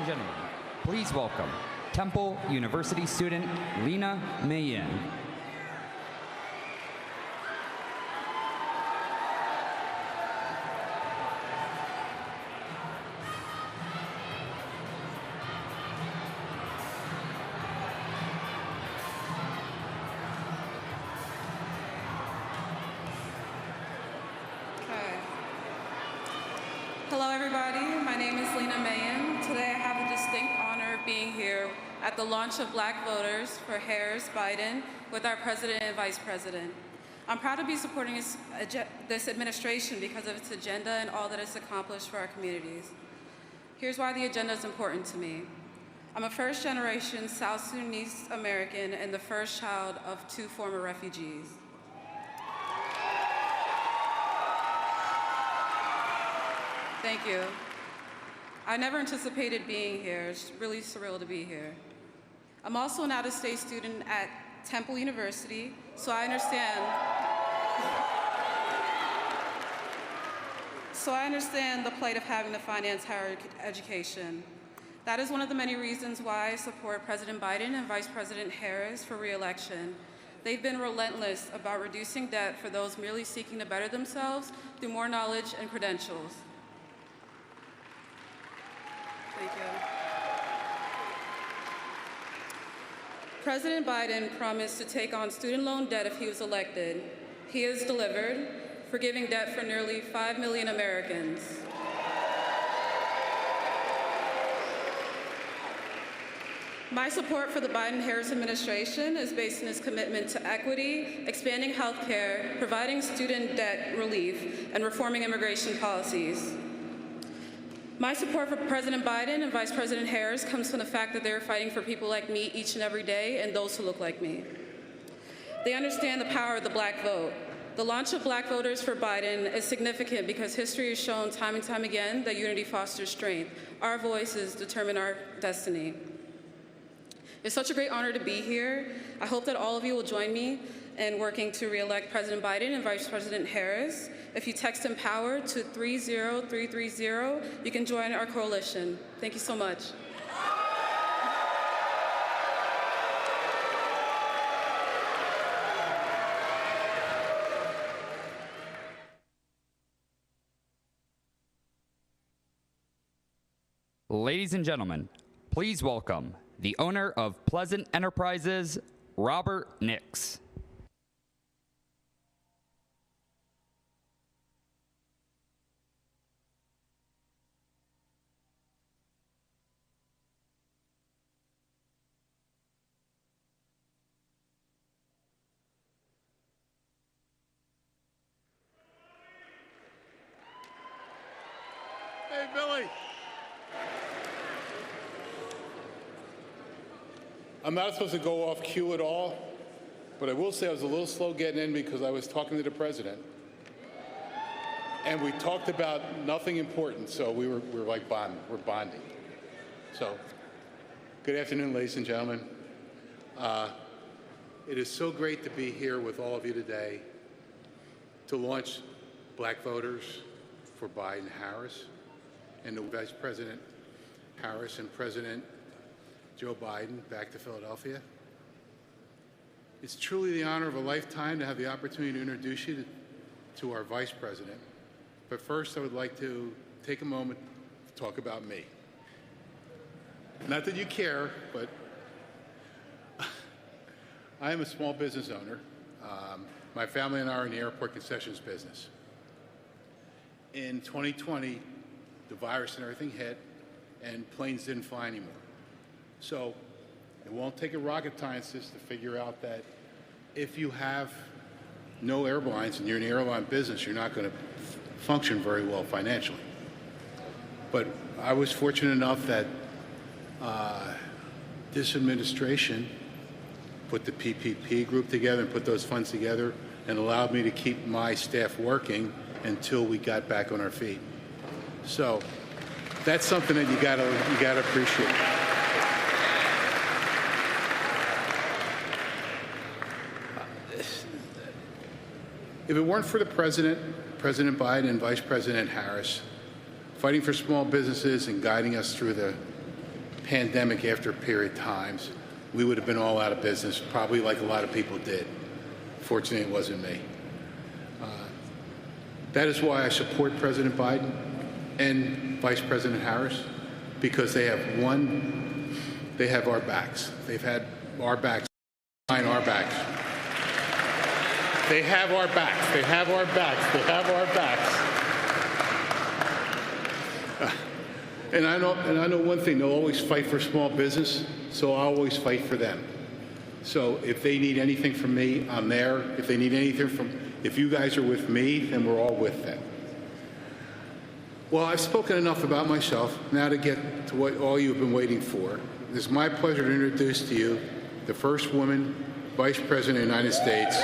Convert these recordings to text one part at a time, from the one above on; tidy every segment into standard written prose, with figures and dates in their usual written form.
and gentlemen, please welcome Temple University student Lena Mayan. Hello everybody, my name is Lena Mayan. Today I have the distinct honor of being here at the launch of Black Voters for Harris-Biden with our President and Vice President. I'm proud to be supporting this administration because of its agenda and all that it's accomplished for our communities. Here's why the agenda is important to me. I'm a first-generation South Sudanese American and the first child of 2 former refugees. Thank you. I never anticipated being here. It's really surreal to be here. I'm also an out-of-state student at Temple University, so I understand the plight of having to finance higher education. That is one of the many reasons why I support President Biden and Vice President Harris for re-election. They've been relentless about reducing debt for those merely seeking to better themselves through more knowledge and credentials. Thank you. President Biden promised to take on student loan debt if he was elected. He has delivered, forgiving debt for nearly 5 million Americans. My support for the Biden-Harris administration is based on his commitment to equity, expanding health care, providing student debt relief, and reforming immigration policies. My support for President Biden and Vice President Harris comes from the fact that they're fighting for people like me each and every day and those who look like me. They understand the power of the Black vote. The launch of Black Voters for Biden is significant because history has shown time and time again that unity fosters strength. Our voices determine our destiny. It's such a great honor to be here. I hope that all of you will join me in working to re-elect President Biden and Vice President Harris. If you text EMPOWER to 30330, you can join our coalition. Thank you so much. Ladies and gentlemen, please welcome the owner of Pleasant Enterprises, Robert Nix. Hey, Billy. I'm not supposed to go off cue at all, but I will say I was a little slow getting in because I was talking to the president. And we talked about nothing important, so we were like bonding. We're bonding. So, good afternoon, ladies and gentlemen. It is so great to be here with all of you today to launch Black Voters for Biden-Harris and the Vice President Harris and President Joe Biden back to Philadelphia. It's truly the honor of a lifetime to have the opportunity to introduce you to our Vice President. But first, I would like to take a moment to talk about me. Not that you care, but I am a small business owner. My family and I are in the airport concessions business. In 2020, the virus and everything hit, and planes didn't fly anymore. So it won't take a rocket scientist to figure out that if you have no airlines and you're in the airline business, you're not going to function very well financially. But I was fortunate enough that this administration put the PPP group together and put those funds together and allowed me to keep my staff working until we got back on our feet. So that's something that you gotta appreciate. If it weren't for the President Biden and Vice President Harris fighting for small businesses and guiding us through the pandemic after period times, we would have been all out of business, probably like a lot of people did. Fortunately, it wasn't me. That is why I support President Biden and Vice President Harris, because they have our backs. They've had our backs, our backs. They have our backs. They have our backs. They have our backs. And I know one thing, they'll always fight for small business, so I'll always fight for them. So if they need anything from me, I'm there. If they need anything if you guys are with me, then we're all with them. Well, I've spoken enough about myself. Now to get to what all you have been waiting for. It is my pleasure to introduce to you the first woman Vice President of the United States.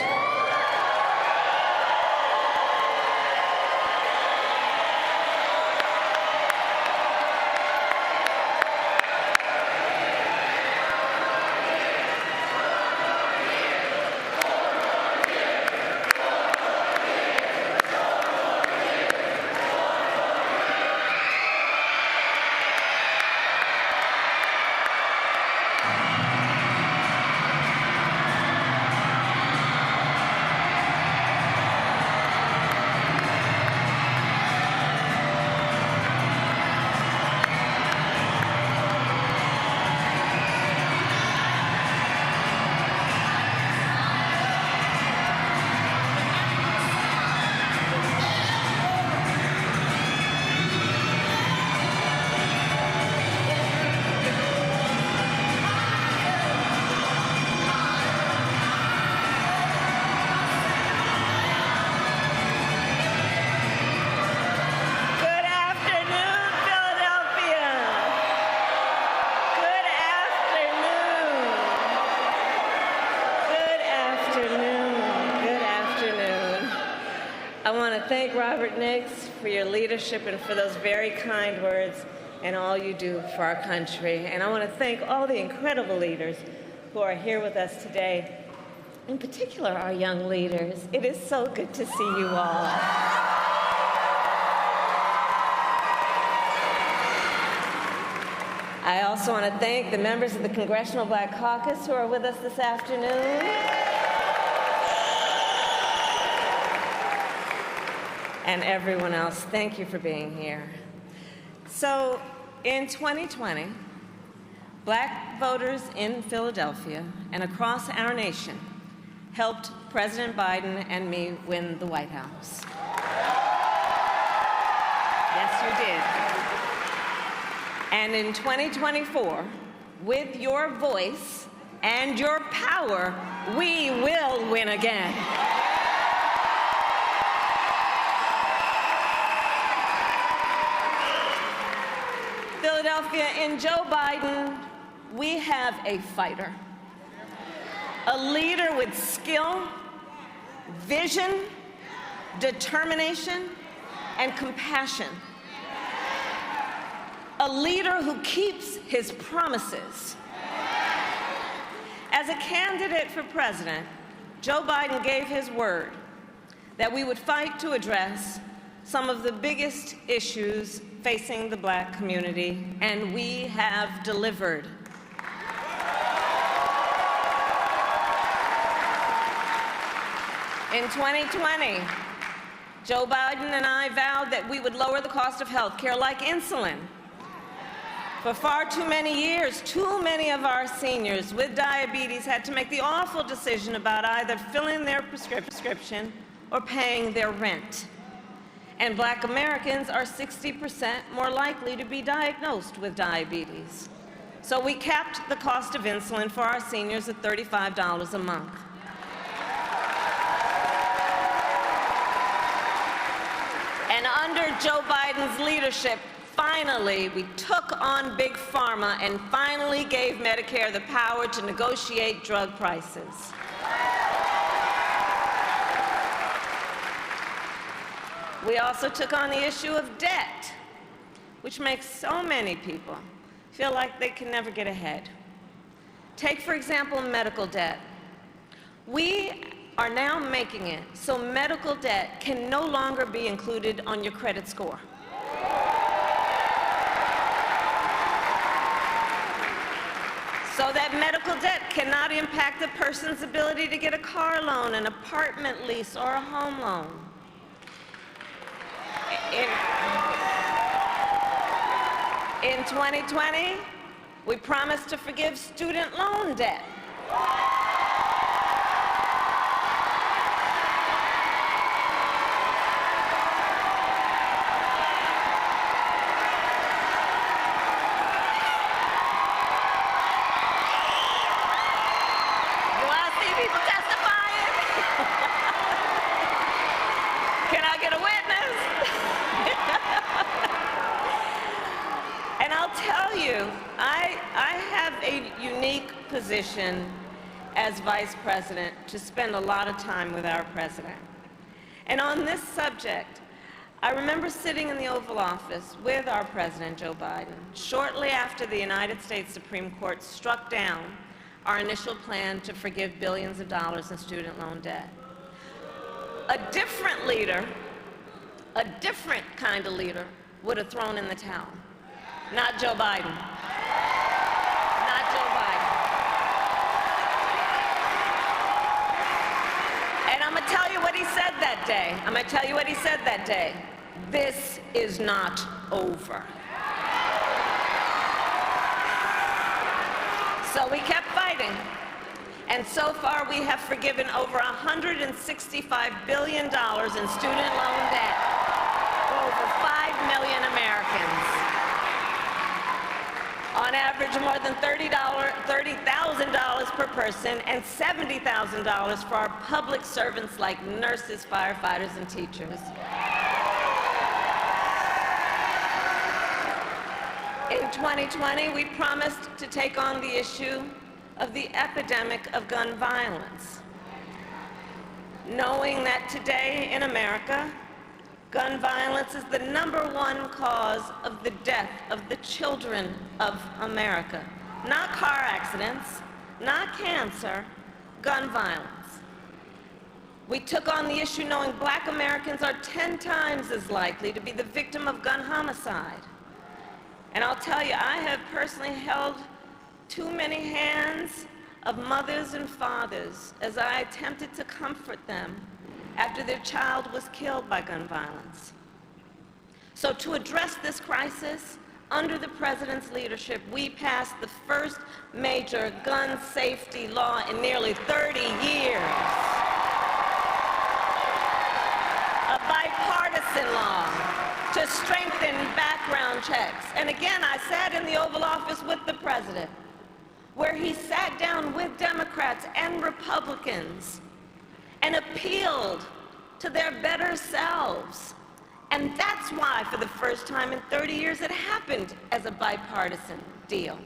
Thank Robert Nix for your leadership and for those very kind words and all you do for our country. And I want to thank all the incredible leaders who are here with us today, in particular our young leaders. It is so good to see you all. I also want to thank the members of the Congressional Black Caucus who are with us this afternoon. And everyone else, thank you for being here. So in 2020, Black voters in Philadelphia and across our nation helped President Biden and me win the White House. Yes, you did. And in 2024, with your voice and your power, we will win again. Philadelphia, in Joe Biden, we have a fighter, a leader with skill, vision, determination, and compassion, a leader who keeps his promises. As a candidate for president, Joe Biden gave his word that we would fight to address some of the biggest issues facing the Black community, and we have delivered. In 2020, Joe Biden and I vowed that we would lower the cost of health care like insulin. For far too many years, too many of our seniors with diabetes had to make the awful decision about either filling their prescription or paying their rent. And Black Americans are 60% more likely to be diagnosed with diabetes. So we capped the cost of insulin for our seniors at $35 a month. And under Joe Biden's leadership, finally, we took on Big Pharma and finally gave Medicare the power to negotiate drug prices. We also took on the issue of debt, which makes so many people feel like they can never get ahead. Take, for example, medical debt. We are now making it so medical debt can no longer be included on your credit score. so that medical debt cannot impact a person's ability to get a car loan, an apartment lease, or a home loan. In 2020, we promised to forgive student loan debt. Can I get a witness? And I'll tell you, I have a unique position as Vice President to spend a lot of time with our President. And on this subject, I remember sitting in the Oval Office with our President, Joe Biden, shortly after the United States Supreme Court struck down our initial plan to forgive billions of dollars in student loan debt. A different leader, a different kind of leader, would have thrown in the towel. Not Joe Biden. Not Joe Biden. And I'm gonna tell you what he said that day. I'm gonna tell you what he said that day. This is not over. So we kept fighting. And so far, we have forgiven over $165 billion in student loan debt for over 5 million Americans. On average, more than $30,000 per person and $70,000 for our public servants like nurses, firefighters, and teachers. In 2020, we promised to take on the issue of the epidemic of gun violence, knowing that today in America, gun violence is the #1 cause of the death of the children of America. Not car accidents, not cancer, gun violence. We took on the issue knowing Black Americans are 10 times as likely to be the victim of gun homicide. And I'll tell you, I have personally held too many hands of mothers and fathers as I attempted to comfort them after their child was killed by gun violence. So to address this crisis, under the President's leadership, we passed the first major gun safety law in nearly 30 years. A bipartisan law to strengthen background checks. And again, I sat in the Oval Office with the President, where he sat down with Democrats and Republicans and appealed to their better selves. And that's why, for the first time in 30 years, it happened as a bipartisan deal.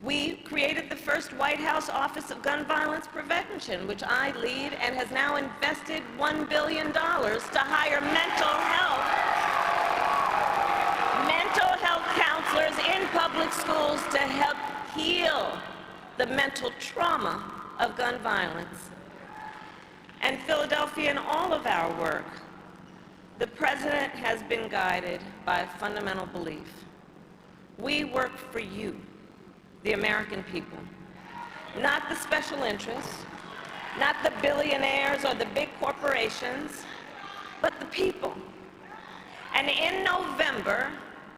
We created the first White House Office of Gun Violence Prevention, which I lead, and has now invested $1 billion to hire mental health counselors in public schools to help heal the mental trauma of gun violence. And Philadelphia, in all of our work, the President has been guided by a fundamental belief. We work for you, the American people, not the special interests, not the billionaires or the big corporations, but the people. And in November,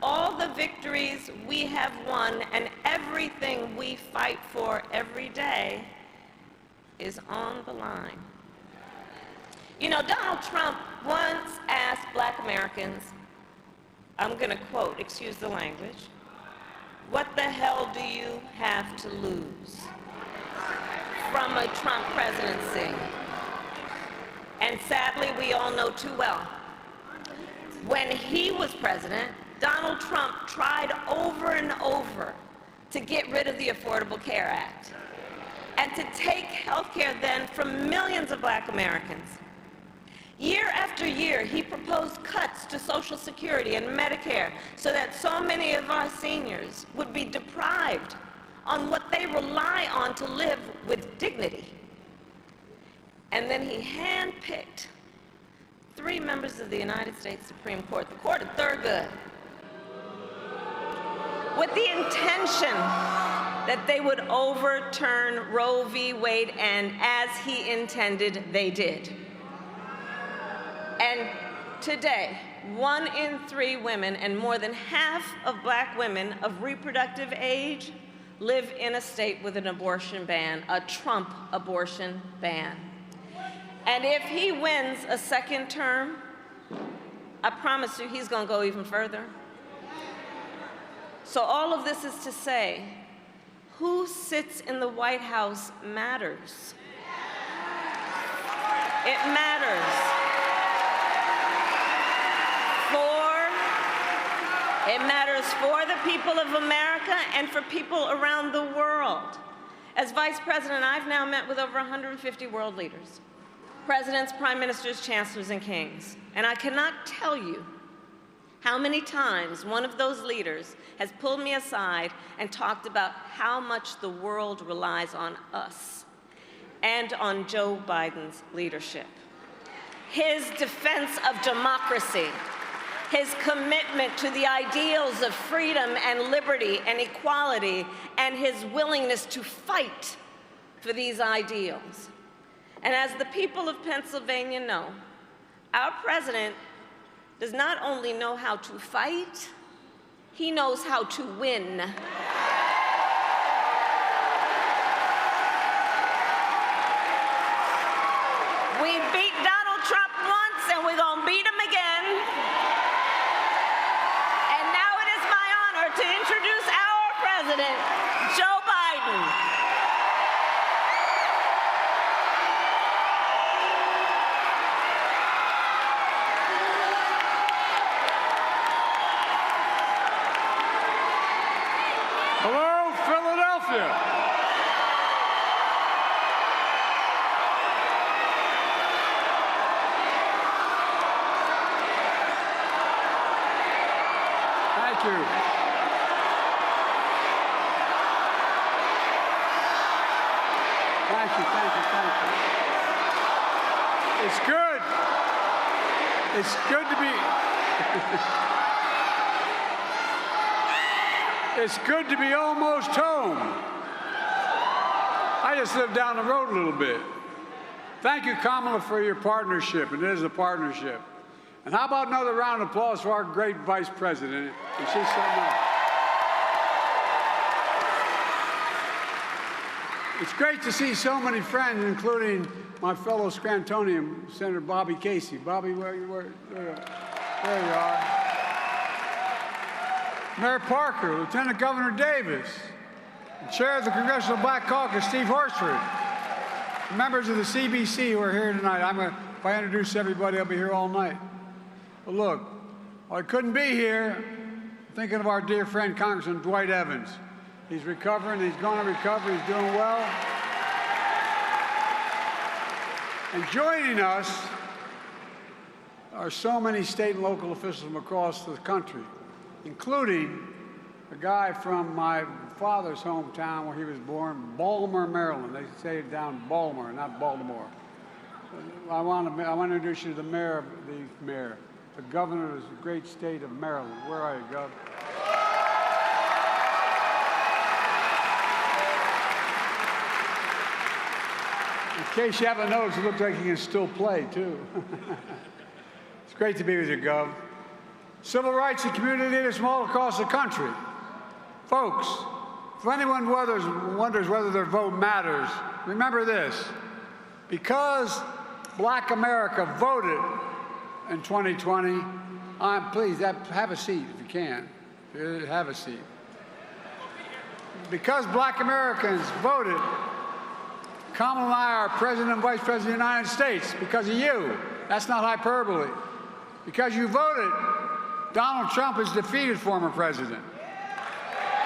all the victories we have won and everything we fight for every day is on the line. You know, Donald Trump once asked Black Americans, I'm going to quote, excuse the language, "What the hell do you have to lose from a Trump presidency?" And sadly, we all know too well, when he was president, Donald Trump tried over and over to get rid of the Affordable Care Act and to take health care then from millions of Black Americans. Year after year, he proposed cuts to Social Security and Medicare so that so many of our seniors would be deprived on what they rely on to live with dignity. And then he handpicked 3 members of the United States Supreme Court, the Court of Thurgood, with the intention that they would overturn Roe v. Wade, and as he intended, they did. And today, 1 in 3 women and more than half of Black women of reproductive age live in a state with an abortion ban, a Trump abortion ban. And if he wins a second term, I promise you he's going to go even further. So all of this is to say, who sits in the White House matters. It matters. It matters for the people of America and for people around the world. As Vice President, I've now met with over 150 world leaders, presidents, prime ministers, chancellors, and kings. And I cannot tell you how many times one of those leaders has pulled me aside and talked about how much the world relies on us and on Joe Biden's leadership. His defense of democracy, his commitment to the ideals of freedom and liberty and equality, and his willingness to fight for these ideals. And as the people of Pennsylvania know, our president does not only know how to fight, he knows how to win. We beat Donald Trump once, and we're gonna beat him again. And now it is my honor to introduce our president, Joe Biden. Hello, Philadelphia. Thank you. Thank you, thank you, thank you. It's good. It's good to be... It's good to be almost home. I just live down the road a little bit. Thank you, Kamala, for your partnership, and it is a partnership. And how about another round of applause for our great Vice President? And she's something else. It's great to see so many friends, including my fellow Scrantonian, Senator Bobby Casey. Bobby, where you are. Mayor Parker, Lieutenant Governor Davis, the Chair of the Congressional Black Caucus, Steve Horsford, members of the CBC who are here tonight. If I introduce everybody, I'll be here all night. But look, I couldn't be here thinking of our dear friend, Congressman Dwight Evans. He's recovering. He's going to recover. He's doing well. And joining us are so many state and local officials from across the country, including a guy from my father's hometown where he was born, Baltimore, Maryland. They say it down Baltimore, not Baltimore. I want to introduce you to the governor of the great state of Maryland. Where are you, Gov? In case you haven't noticed, it looks like he can still play, too. It's great to be with you, Gov. Civil rights and community leaders from all across the country. Folks, if anyone wonders whether their vote matters, remember this. Because Black America voted in 2020, please have a seat if you can. Have a seat. Because Black Americans voted, Kamala and I are President and Vice President of the United States because of you. That's not hyperbole. Because you voted, Donald Trump is defeated former president.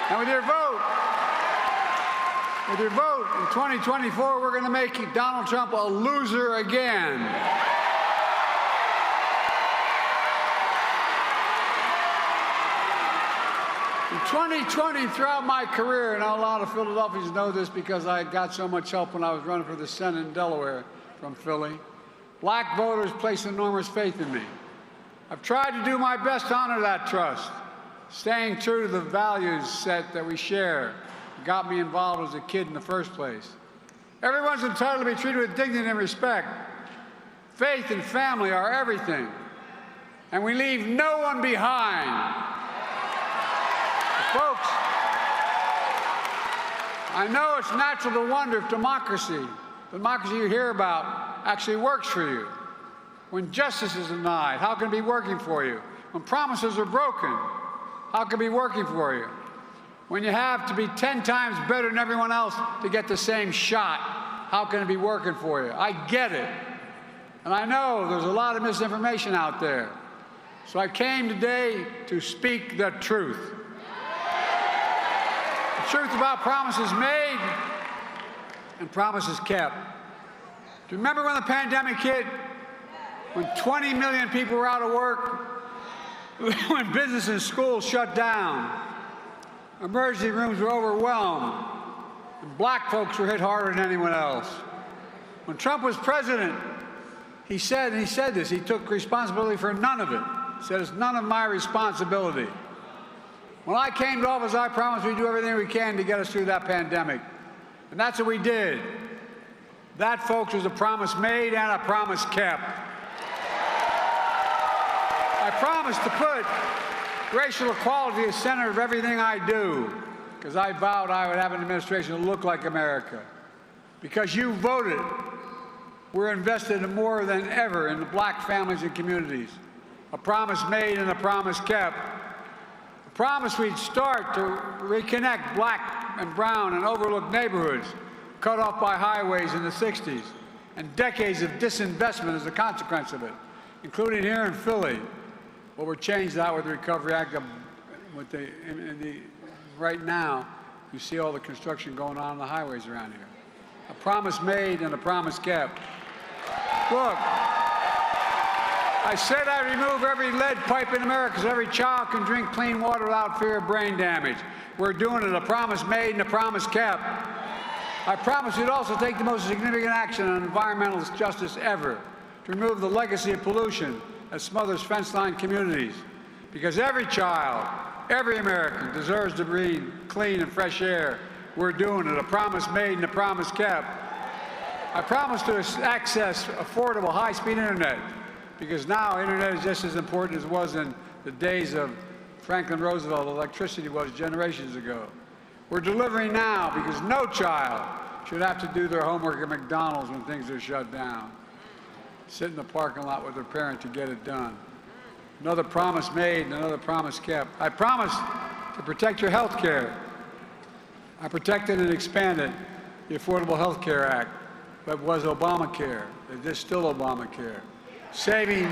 And with your vote in 2024, we're going to make Donald Trump a loser again. In 2020, throughout my career, and a lot of Philadelphians know this because I got so much help when I was running for the Senate in Delaware from Philly, Black voters placed enormous faith in me. I've tried to do my best to honor that trust, staying true to the values set that we share, got me involved as a kid in the first place. Everyone's entitled to be treated with dignity and respect. Faith and family are everything, and we leave no one behind. Folks, I know it's natural to wonder if the democracy you hear about, actually works for you. When justice is denied, how can it be working for you? When promises are broken, how can it be working for you? When you have to be 10 times better than everyone else to get the same shot, how can it be working for you? I get it. And I know there's a lot of misinformation out there. So I came today to speak the truth. The truth about promises made and promises kept. Do you remember when the pandemic hit? When 20 million people were out of work? When business and schools shut down? Emergency rooms were overwhelmed, and black folks were hit harder than anyone else. When Trump was president, he said this, he took responsibility for none of it. He said, it's none of my responsibility. When I came to office, I promised we'd do everything we can to get us through that pandemic. And that's what we did. That, folks, was a promise made and a promise kept. I promised to put racial equality at the center of everything I do, because I vowed I would have an administration that looked like America. Because you voted, we're invested in more than ever in the black families and communities. A promise made and a promise kept. A promise we'd start to reconnect black and brown and overlooked neighborhoods cut off by highways in the 60s, and decades of disinvestment as a consequence of it, including here in Philly. Well, we're changed that with the Recovery Act. Right now, you see all the construction going on the highways around here. A promise made and a promise kept. Look, I said I'd remove every lead pipe in America so every child can drink clean water without fear of brain damage. We're doing it. A promise made and a promise kept. I promised we'd also take the most significant action on environmental justice ever to remove the legacy of pollution that smothers fence-lined communities. Because every child, every American deserves to breathe clean and fresh air. We're doing it. A promise made and a promise kept. I promised to access affordable, high-speed internet, because now internet is just as important as it was in the days of Franklin Roosevelt. Electricity was generations ago. We're delivering now because no child should have to do their homework at McDonald's when things are shut down. Sit in the parking lot with their parent to get it done. Another promise made and another promise kept. I promised to protect your health care. I protected and expanded the Affordable Health Care Act that was Obamacare. It is still Obamacare. Saving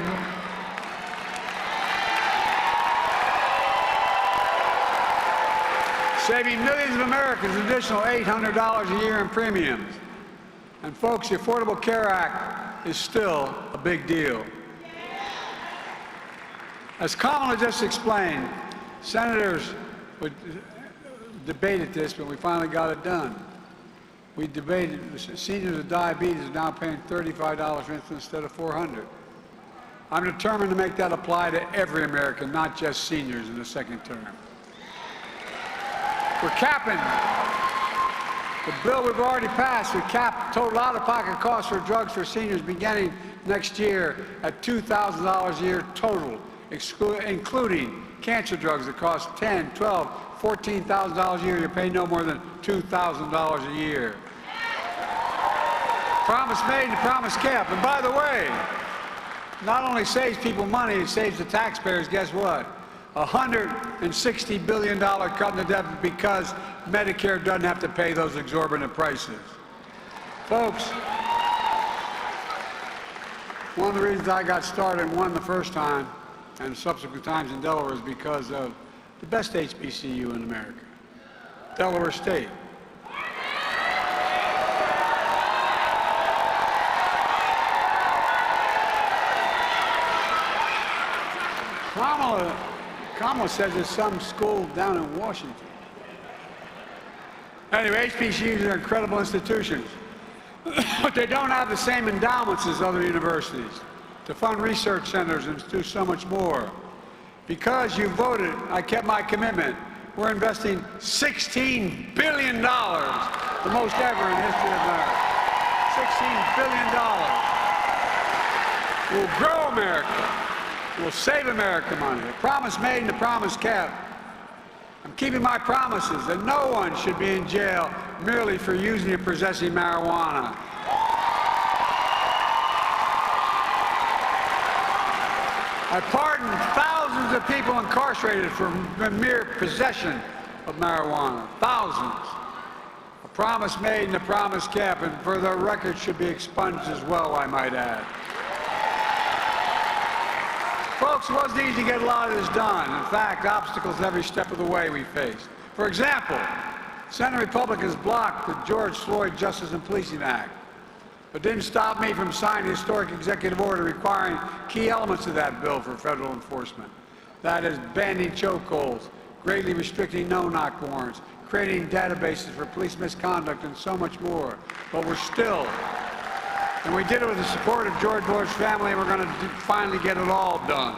millions of Americans an additional $800 a year in premiums. And folks, the Affordable Care Act is still a big deal. As Kamala just explained, senators debated this, but we finally got it done. We debated, seniors with diabetes are now paying $35 for instance instead of $400. I'm determined to make that apply to every American, not just seniors in the second term. We're capping the bill we've already passed. We cap total out-of-pocket costs for drugs for seniors beginning next year at $2,000 a year total, including cancer drugs that cost $10,000, $12,000, $14,000 a year. You pay no more than $2,000 a year. Promise made and promise kept. And by the way, not only saves people money, it saves the taxpayers, guess what? $160 billion cut in the deficit because Medicare doesn't have to pay those exorbitant prices. Folks, one of the reasons I got started and won the first time and subsequent times in Delaware is because of the best HBCU in America, Delaware State. Kamala says there's some school down in Washington. Anyway, HBCUs are incredible institutions, but they don't have the same endowments as other universities to fund research centers and do so much more. Because you voted, I kept my commitment. we're investing $16 billion, the most ever in the history of America. $16 billion. We'll grow America. We'll save America money. A promise made and a promise kept. I'm keeping my promises that no one should be in jail merely for using and possessing marijuana. I pardoned thousands of people incarcerated for mere possession of marijuana. Thousands. A promise made and a promise kept, and for the record should be expunged as well, I might add. Folks, it wasn't easy to get a lot of this done. In fact, obstacles every step of the way we faced. For example, Senate Republicans blocked the George Floyd Justice and Policing Act, but didn't stop me from signing a historic executive order requiring key elements of that bill for federal enforcement. That is, banning chokeholds, greatly restricting no-knock warrants, creating databases for police misconduct, and so much more. But we're still. And we did it with the support of George Bush's family, and we're going to finally get it all done.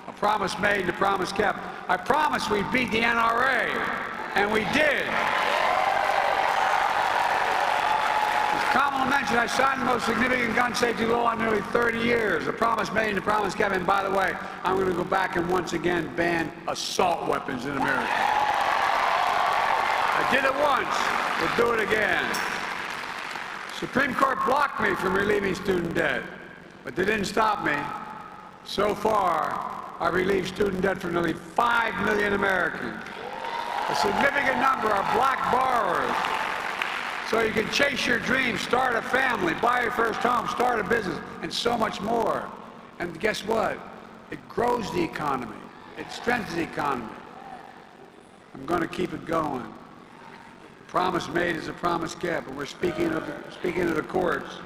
A promise made and a promise kept. I promised we'd beat the NRA, and we did. As Kamala mentioned, I signed the most significant gun safety law in nearly 30 years. A promise made and a promise kept. And by the way, I'm going to go back and once again ban assault weapons in America. I did it once. We'll do it again. Supreme Court blocked me from relieving student debt, but they didn't stop me. So far, I've relieved student debt for nearly 5 million Americans. A significant number are black borrowers. So you can chase your dreams, start a family, buy your first home, start a business, and so much more. And guess what? It grows the economy. It strengthens the economy. I'm going to keep it going. Promise made is a promise kept, and we're speaking of the courts.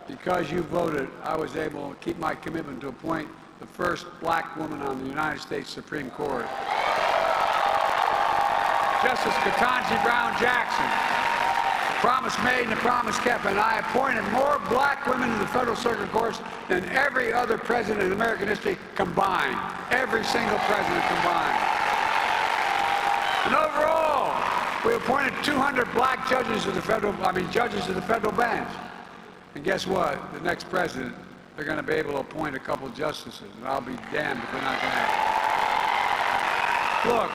Because you voted, I was able to keep my commitment to appoint the first black woman on the United States Supreme Court. Justice Ketanji Brown Jackson. A promise made and a promise kept, and I appointed more black women to the federal circuit courts than every other president in American history combined. Every single president combined. And overall, we appointed 200 black judges to the federal bench. And guess what? The next president, they're going to be able to appoint a couple of justices, and I'll be damned if they're not going to. Look,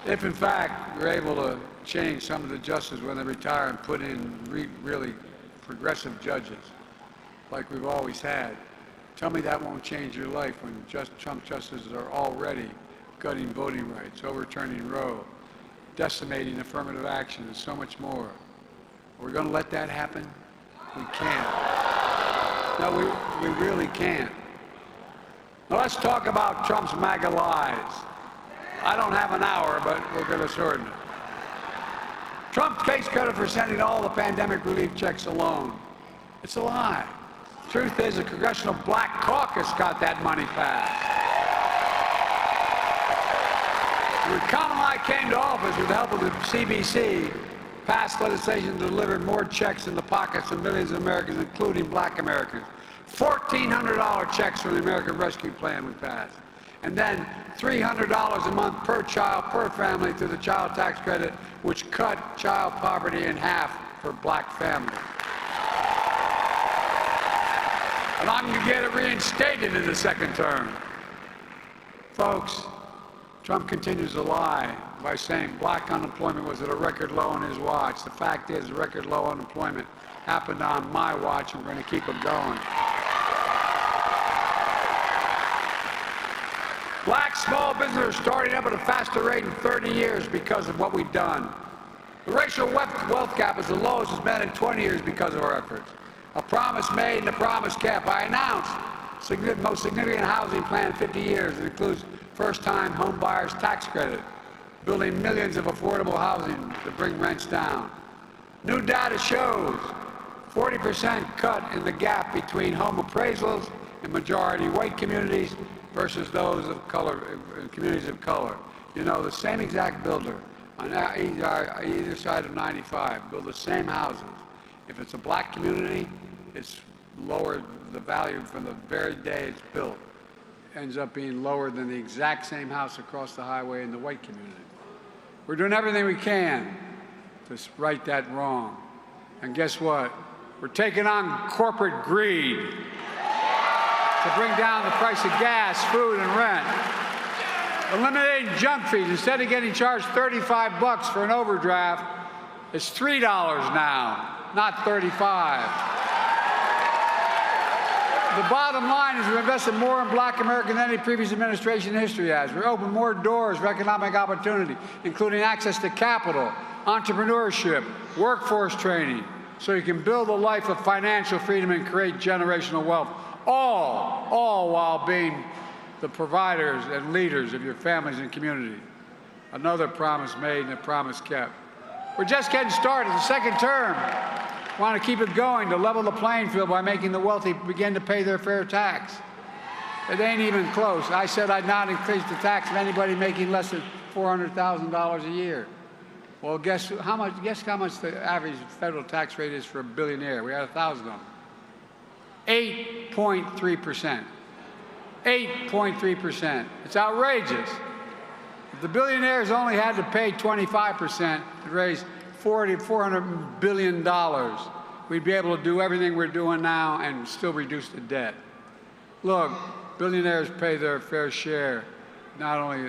if in fact we're able to change some of the justices when they retire and put in really progressive judges, like we've always had, tell me that won't change your life when Trump justices are already gutting voting rights, overturning Roe, decimating affirmative action, and so much more. Are we going to let that happen? We can't. No, we really can't. Now let's talk about Trump's MAGA lies. I don't have an hour, but we're going to shorten it. Trump takes credit for sending all the pandemic relief checks alone. It's a lie. The truth is, the Congressional Black Caucus got that money passed. When Kamala came to office with the help of the CBC, passed legislation to deliver more checks in the pockets of millions of Americans, including black Americans. $1,400 checks from the American Rescue Plan we passed. And then $300 a month per child, per family through the child tax credit, which cut child poverty in half for black families. And I'm going to get it reinstated in the second term. Folks, Trump continues to lie by saying black unemployment was at a record low on his watch. The fact is, record low unemployment happened on my watch, and we're going to keep it going. Black small businesses are starting up at a faster rate in 30 years because of what we've done. The racial wealth gap is the lowest it's been in 20 years because of our efforts. A promise made and a promise kept. I announced the most significant housing plan in 50 years. It includes first-time home buyers tax credit, building millions of affordable housing to bring rents down. New data shows 40% cut in the gap between home appraisals in majority white communities versus those of color, communities of color. You know, the same exact builder on either side of 95 build the same houses. If it's a black community, it's lowered the value from the very day it's built. ends up being lower than the exact same house across the highway in the white community. We're doing everything we can to right that wrong. And guess what? We're taking on corporate greed to bring down the price of gas, food, and rent. Eliminating junk fees. Instead of getting charged $35 for an overdraft, it's $3 now, not $35. The bottom line is we've invested more in Black Americans than any previous administration in history has. We've opened more doors for economic opportunity, including access to capital, entrepreneurship, workforce training, so you can build a life of financial freedom and create generational wealth, all while being the providers and leaders of your families and community. Another promise made and a promise kept. We're just getting started. The second term. Want to keep it going to level the playing field by making the wealthy begin to pay their fair tax. It ain't even close. I said I'd not increase the tax of anybody making less than $400,000 a year. Well, guess how much the average federal tax rate is for a billionaire? We had 1,000 of them. 8.3%. 8.3%. It's outrageous. If the billionaires only had to pay 25% to raise $400 billion, we'd be able to do everything we're doing now and still reduce the debt. Look, billionaires pay their fair share. Not only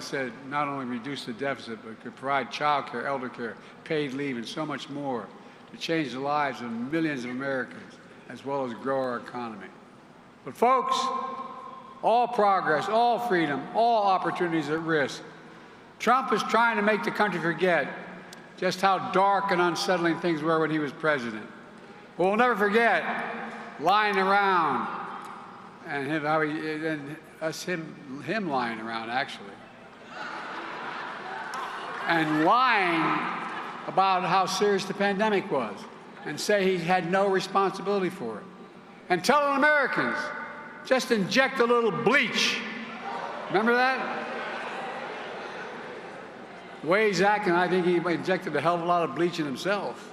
reduce the deficit, but could provide child care, elder care, paid leave, and so much more to change the lives of millions of Americans, as well as grow our economy. But folks, all progress, all freedom, all opportunities at risk. Trump is trying to make the country forget just how dark and unsettling things were when he was president. But we'll never forget lying around and him lying around, actually. And lying about how serious the pandemic was and say he had no responsibility for it. And telling Americans, just inject a little bleach. Remember that? The way he's acting, I think he injected a hell of a lot of bleach in himself.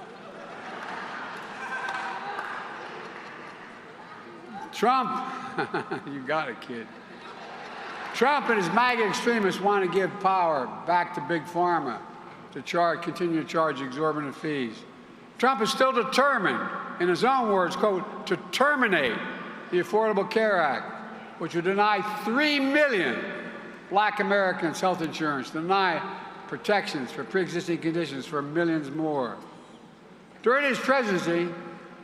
Trump, you got it, kid. Trump and his MAGA extremists want to give power back to Big Pharma to continue to charge exorbitant fees. Trump is still determined, in his own words, quote, to terminate the Affordable Care Act, which would deny 3 million Black Americans health insurance, deny protections for pre-existing conditions for millions more. During his presidency,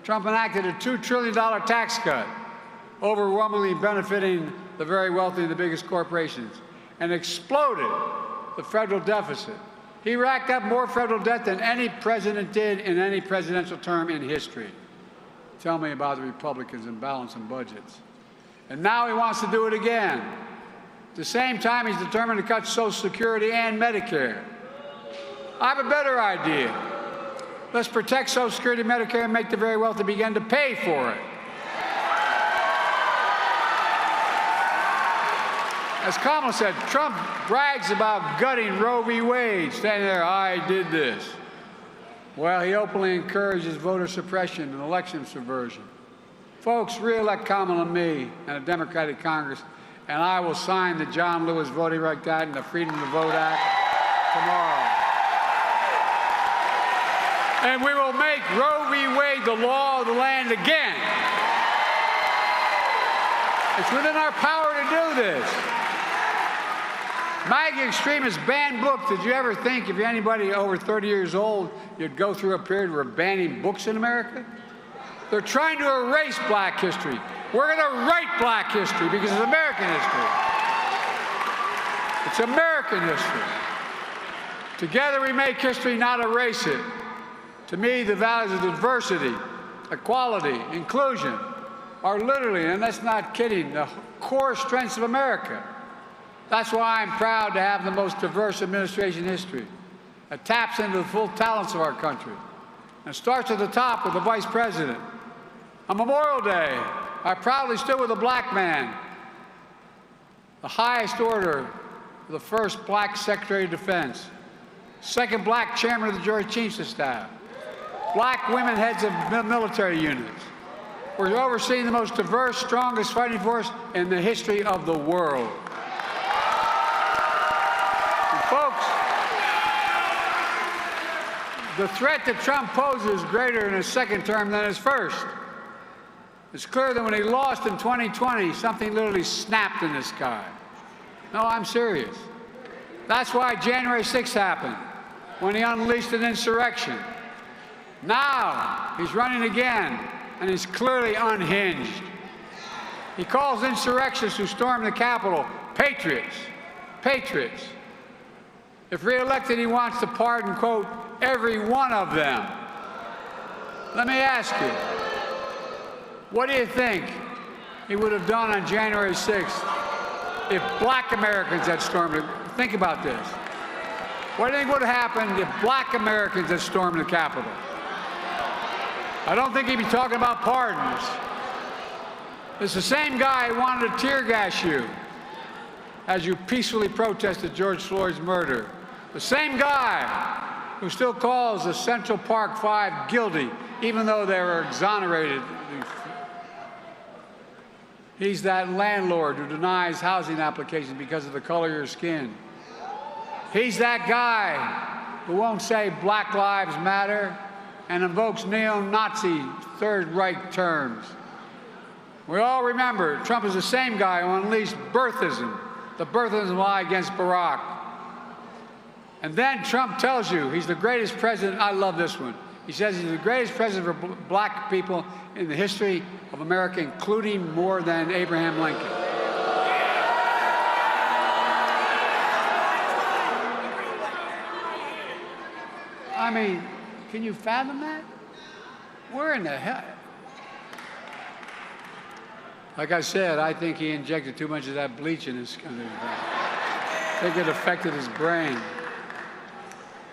Trump enacted a $2 trillion tax cut, overwhelmingly benefiting the very wealthy and the biggest corporations, and exploded the federal deficit. He racked up more federal debt than any president did in any presidential term in history. Tell me about the Republicans and balancing budgets. And now he wants to do it again. At the same time, he's determined to cut Social Security and Medicare. I have a better idea. Let's protect Social Security and Medicare and make the very wealthy begin to pay for it. As Kamala said, Trump brags about gutting Roe v. Wade, standing there, I did this. Well, he openly encourages voter suppression and election subversion. Folks, re-elect Kamala and me and a Democratic Congress, and I will sign the John Lewis Voting Rights Act and the Freedom to Vote Act tomorrow. And we will make Roe v. Wade the law of the land again. It's within our power to do this. MAGA extremists ban books. Did you ever think, if you're anybody over 30 years old, you'd go through a period where we're banning books in America? They're trying to erase Black history. We're going to write Black history because it's American history. It's American history. Together we make history, not erase it. To me, the values of diversity, equality, inclusion are literally, and that's not kidding, the core strengths of America. That's why I'm proud to have the most diverse administration in history. It taps into the full talents of our country and starts at the top with the Vice President. On Memorial Day, I proudly stood with a Black man, the highest order, the first Black Secretary of Defense, second Black Chairman of the Joint Chiefs of Staff, Black women heads of military units, We're overseeing the most diverse, strongest fighting force in the history of the world. And folks, the threat that Trump poses is greater in his second term than his first. It's clear that when he lost in 2020, something literally snapped in the sky. No, I'm serious. That's why January 6th happened, when he unleashed an insurrection. Now, he's running again, and he's clearly unhinged. He calls insurrectionists who stormed the Capitol patriots. Patriots. If reelected, he wants to pardon, quote, every one of them. Let me ask you, what do you think he would have done on January 6th if black Americans had stormed it? Think about this. What do you think would have happened if black Americans had stormed the Capitol? I don't think he'd be talking about pardons. It's the same guy who wanted to tear gas you as you peacefully protested George Floyd's murder. The same guy who still calls the Central Park Five guilty, even though they were exonerated. He's that landlord who denies housing applications because of the color of your skin. He's that guy who won't say Black Lives Matter and invokes neo-Nazi Third Reich terms. We all remember Trump is the same guy who unleashed birthism, the birthism lie against Barack. And then Trump tells you he's the greatest president. I love this one. He says he's the greatest president for black people in the history of America, including more than Abraham Lincoln. I mean, can you fathom that? Where in the hell? Like I said, I think he injected too much of that bleach in his. I think it affected his brain.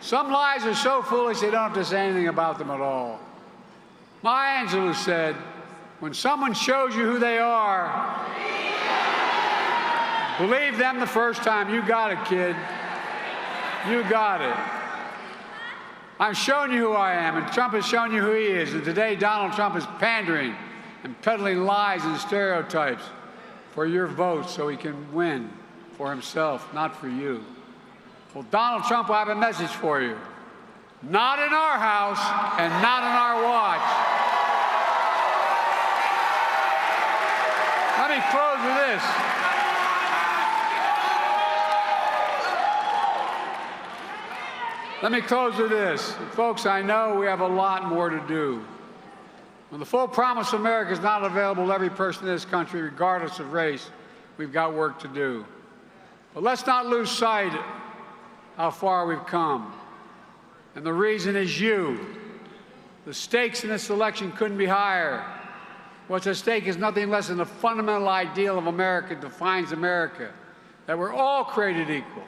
Some lies are so foolish they don't have to say anything about them at all. Maya Angelou said, when someone shows you who they are, believe them the first time. You got it, kid. You got it. I'm showing you who I am, and Trump has shown you who he is. And today, Donald Trump is pandering and peddling lies and stereotypes for your votes so he can win for himself, not for you. Well, Donald Trump will have a message for you. Not in our house and not on our watch. Let me close with this. Let me close with this. Folks, I know we have a lot more to do. When the full promise of America is not available to every person in this country, regardless of race, we've got work to do. But let's not lose sight of how far we've come. And the reason is you. The stakes in this election couldn't be higher. What's at stake is nothing less than the fundamental ideal of America defines America, that we're all created equal,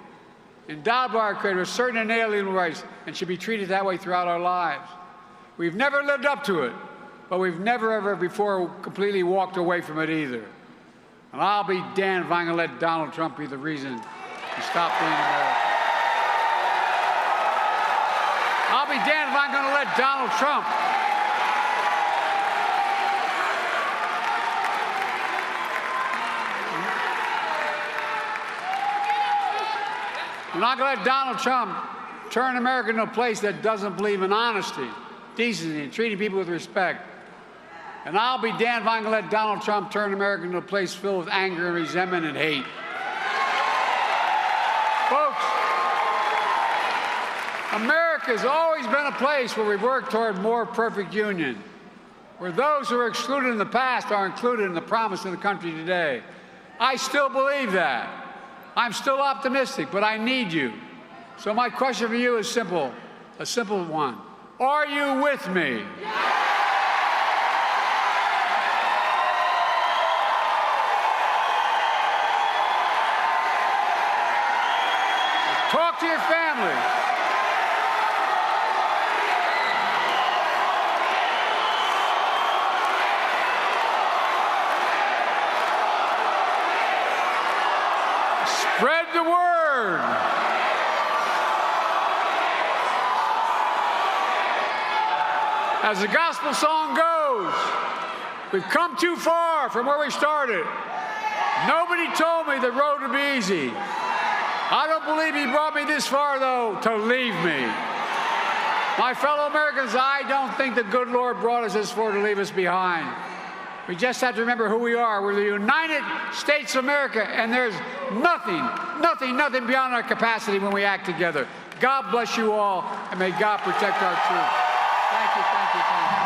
endowed by our Creator with certain inalienable rights, and should be treated that way throughout our lives. We've never lived up to it, but we've never, ever before completely walked away from it either. And I'll be damned if I'm going to let Donald Trump be the reason to stop being American. I'll be damned if I'm going to let Donald Trump I'm not going to let Donald Trump turn America into a place that doesn't believe in honesty, decency, and treating people with respect. And I'll be damned if I'm going to let Donald Trump turn America into a place filled with anger and resentment and hate. Folks, America has always been a place where we've worked toward more perfect union, where those who were excluded in the past are included in the promise of the country today. I still believe that. I'm still optimistic, but I need you. So my question for you is simple, a simple one. Are you with me? Talk to your family. Spread the word. As the gospel song goes, We've come too far from where we started. Nobody told me the road would be easy. I don't believe he brought me this far, though, to leave me. My fellow Americans, I don't think the good Lord brought us this far to leave us behind. We just have to remember who we are. We're the United States of America, and there's nothing beyond our capacity when we act together. God bless you all, and may God protect our troops. Thank you, thank you, thank you.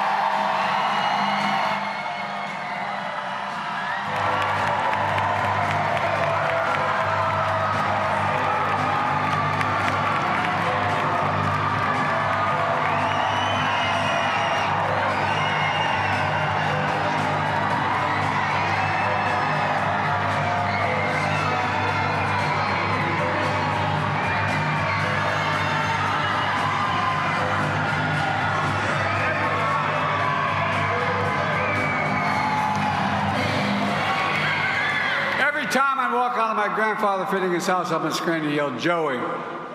Time I walk out of my grandfather fitting his house up in Scranton, he yelled, "Joey,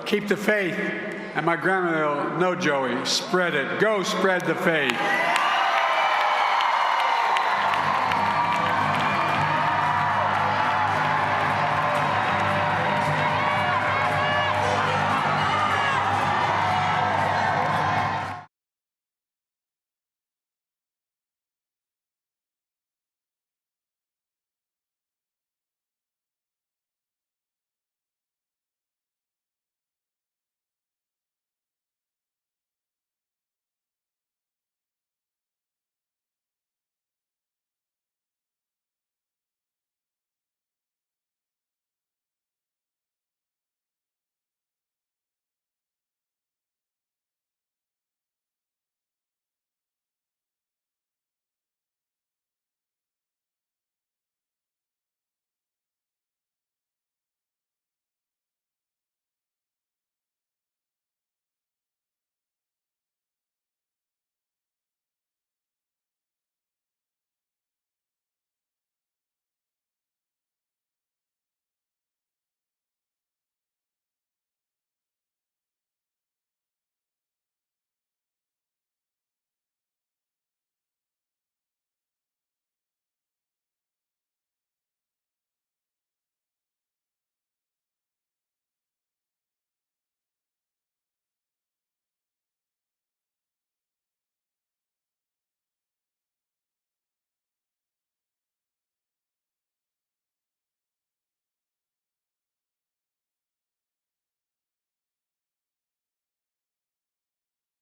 keep the faith." And my grandmother yelled, "No, Joey, spread it. Go spread the faith."